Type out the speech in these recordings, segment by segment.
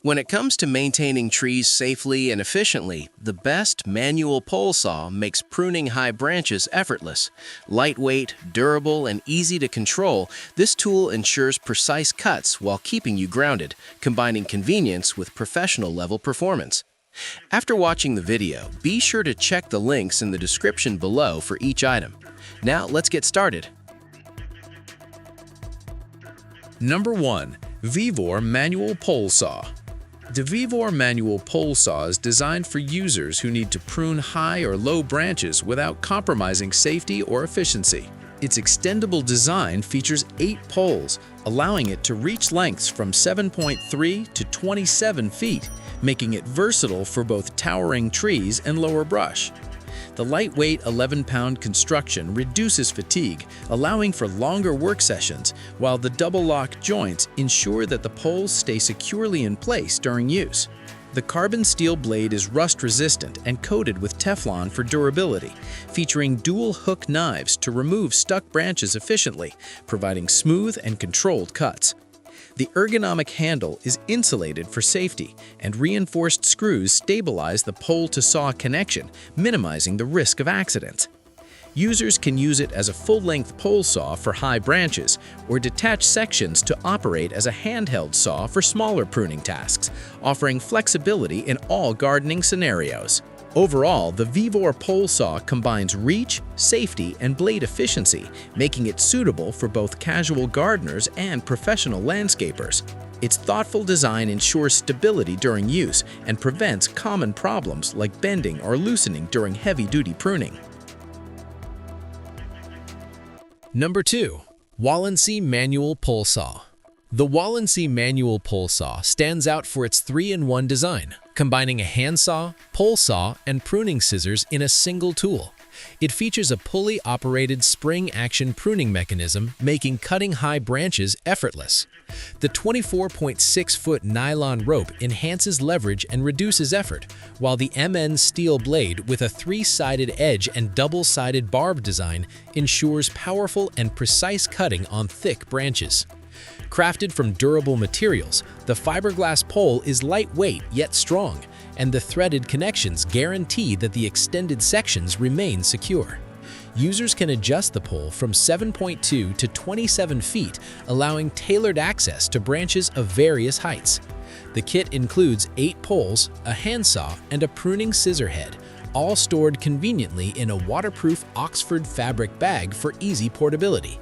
When it comes to maintaining trees safely and efficiently, the best manual pole saw makes pruning high branches effortless. Lightweight, durable, and easy to control, this tool ensures precise cuts while keeping you grounded, combining convenience with professional-level performance. After watching the video, be sure to check the links in the description below for each item. Now, let's get started. Number 1. VEVOR Manual Pole Saw. The VEVOR manual pole saw is designed for users who need to prune high or low branches without compromising safety or efficiency. Its extendable design features 8 poles, allowing it to reach lengths from 7.3 to 27 feet, making it versatile for both towering trees and lower brush. The lightweight 11-pound construction reduces fatigue, allowing for longer work sessions, while the double-lock joints ensure that the poles stay securely in place during use. The carbon steel blade is rust-resistant and coated with Teflon for durability, featuring dual hook knives to remove stuck branches efficiently, providing smooth and controlled cuts. The ergonomic handle is insulated for safety, and reinforced screws stabilize the pole-to-saw connection, minimizing the risk of accidents. Users can use it as a full-length pole saw for high branches, or detach sections to operate as a handheld saw for smaller pruning tasks, offering flexibility in all gardening scenarios. Overall, the VEVOR pole saw combines reach, safety, and blade efficiency, making it suitable for both casual gardeners and professional landscapers. Its thoughtful design ensures stability during use and prevents common problems like bending or loosening during heavy-duty pruning. Number 2. Walensee Manual Pole Saw. The Walensee Manual Pole Saw stands out for its 3-in-1 design, combining a handsaw, pole saw, and pruning scissors in a single tool. It features a pulley-operated spring-action pruning mechanism, making cutting high branches effortless. The 24.6-foot nylon rope enhances leverage and reduces effort, while the MN steel blade with a 3-sided edge and double-sided barb design ensures powerful and precise cutting on thick branches. Crafted from durable materials, the fiberglass pole is lightweight yet strong, and the threaded connections guarantee that the extended sections remain secure. Users can adjust the pole from 7.2 to 27 feet, allowing tailored access to branches of various heights. The kit includes 8 poles, a handsaw, and a pruning scissor head, all stored conveniently in a waterproof Oxford fabric bag for easy portability.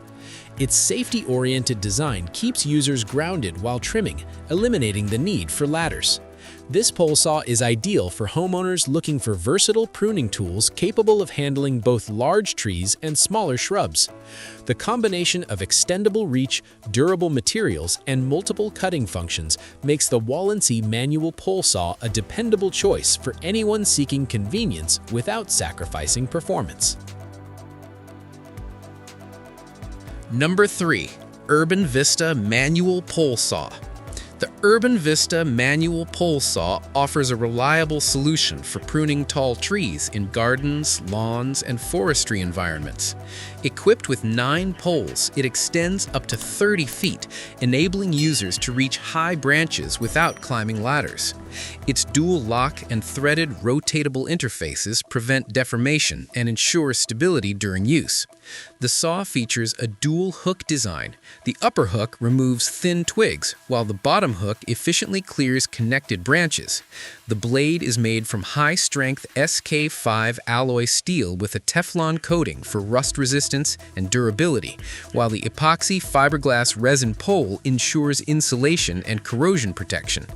Its safety-oriented design keeps users grounded while trimming, eliminating the need for ladders. This pole saw is ideal for homeowners looking for versatile pruning tools capable of handling both large trees and smaller shrubs. The combination of extendable reach, durable materials, and multiple cutting functions makes the Walensee manual pole saw a dependable choice for anyone seeking convenience without sacrificing performance. Number 3. URBANVISTA Manual Pole Saw. The URBANVISTA manual pole saw offers a reliable solution for pruning tall trees in gardens, lawns, and forestry environments. Equipped with 9 poles, it extends up to 30 feet, enabling users to reach high branches without climbing ladders. Its dual lock and threaded rotatable interfaces prevent deformation and ensure stability during use. The saw features a dual hook design. The upper hook removes thin twigs, while the bottom hook efficiently clears connected branches. The blade is made from high-strength SK5 alloy steel with a Teflon coating for rust resistance and durability, while the epoxy fiberglass resin pole ensures insulation and corrosion protection.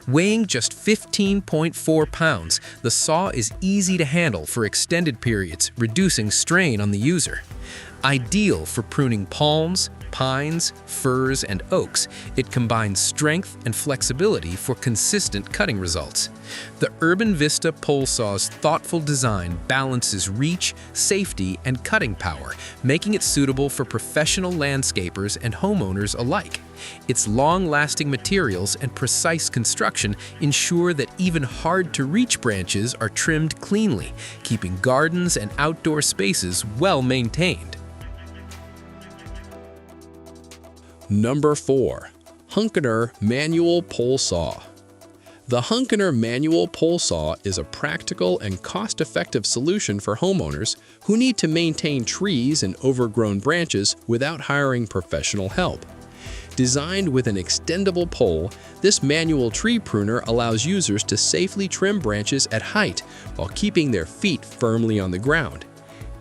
Weighing just 15.4 pounds, the saw is easy to handle for extended periods, reducing strain on the user. Ideal for pruning palms, pines, firs, and oaks, it combines strength and flexibility for consistent cutting results. The URBANVISTA pole saw's thoughtful design balances reach, safety, and cutting power, making it suitable for professional landscapers and homeowners alike. Its long-lasting materials and precise construction ensure that even hard-to-reach branches are trimmed cleanly, keeping gardens and outdoor spaces well maintained. Number 4. HUNKENR Manual Pole Saw. The HUNKENR manual pole saw is a practical and cost-effective solution for homeowners who need to maintain trees and overgrown branches without hiring professional help. Designed with an extendable pole, this manual tree pruner allows users to safely trim branches at height while keeping their feet firmly on the ground.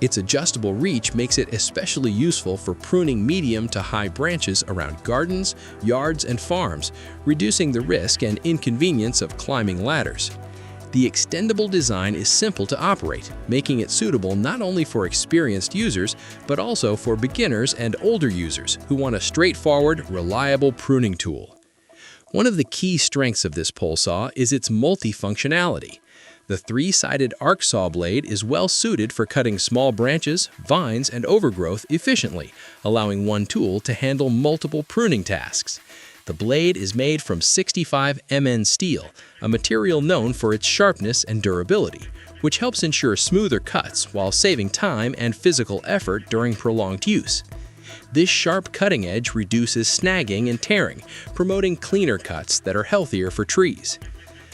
Its adjustable reach makes it especially useful for pruning medium to high branches around gardens, yards, and farms, reducing the risk and inconvenience of climbing ladders. The extendable design is simple to operate, making it suitable not only for experienced users, but also for beginners and older users who want a straightforward, reliable pruning tool. One of the key strengths of this pole saw is its multifunctionality. The three-sided arc saw blade is well suited for cutting small branches, vines, and overgrowth efficiently, allowing one tool to handle multiple pruning tasks. The blade is made from 65 Mn steel, a material known for its sharpness and durability, which helps ensure smoother cuts while saving time and physical effort during prolonged use. This sharp cutting edge reduces snagging and tearing, promoting cleaner cuts that are healthier for trees.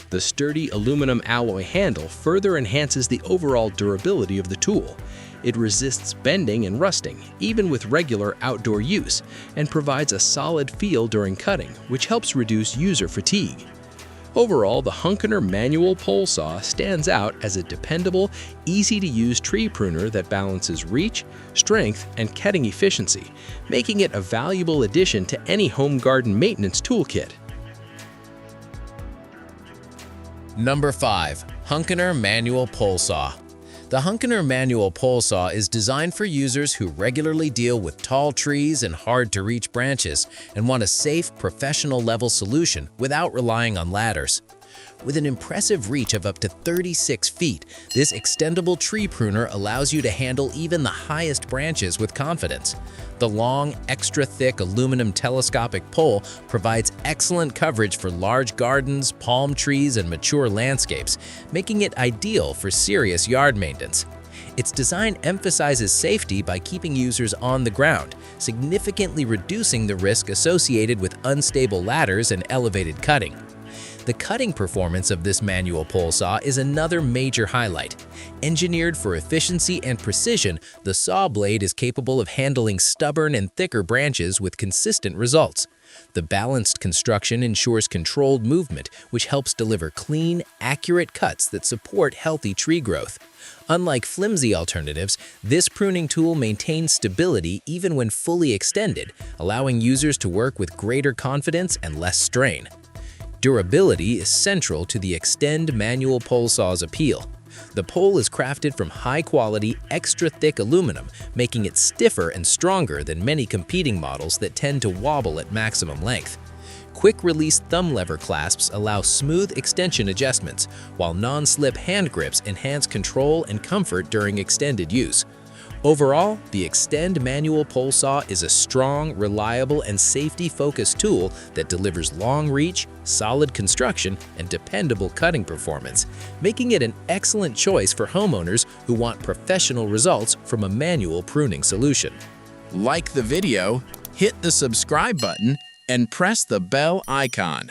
The sturdy aluminum alloy handle further enhances the overall durability of the tool. It resists bending and rusting, even with regular outdoor use, and provides a solid feel during cutting, which helps reduce user fatigue. Overall, the HUNKENR manual pole saw stands out as a dependable, easy-to-use tree pruner that balances reach, strength, and cutting efficiency, making it a valuable addition to any home garden maintenance toolkit. Number 5. HUNKENR Manual Pole Saw. The HUNKENR Manual Pole Saw is designed for users who regularly deal with tall trees and hard-to-reach branches and want a safe, professional-level solution without relying on ladders. With an impressive reach of up to 36 feet, this extendable tree pruner allows you to handle even the highest branches with confidence. The long, extra-thick aluminum telescopic pole provides excellent coverage for large gardens, palm trees, and mature landscapes, making it ideal for serious yard maintenance. Its design emphasizes safety by keeping users on the ground, significantly reducing the risk associated with unstable ladders and elevated cutting. The cutting performance of this manual pole saw is another major highlight. Engineered for efficiency and precision, the saw blade is capable of handling stubborn and thicker branches with consistent results. The balanced construction ensures controlled movement, which helps deliver clean, accurate cuts that support healthy tree growth. Unlike flimsy alternatives, this pruning tool maintains stability even when fully extended, allowing users to work with greater confidence and less strain. Durability is central to the Extend manual pole saw's appeal. The pole is crafted from high-quality, extra-thick aluminum, making it stiffer and stronger than many competing models that tend to wobble at maximum length. Quick-release thumb lever clasps allow smooth extension adjustments, while non-slip hand grips enhance control and comfort during extended use. Overall, the Extend manual pole saw is a strong, reliable, and safety-focused tool that delivers long reach, solid construction, and dependable cutting performance, making it an excellent choice for homeowners who want professional results from a manual pruning solution. Like the video, hit the subscribe button, and press the bell icon.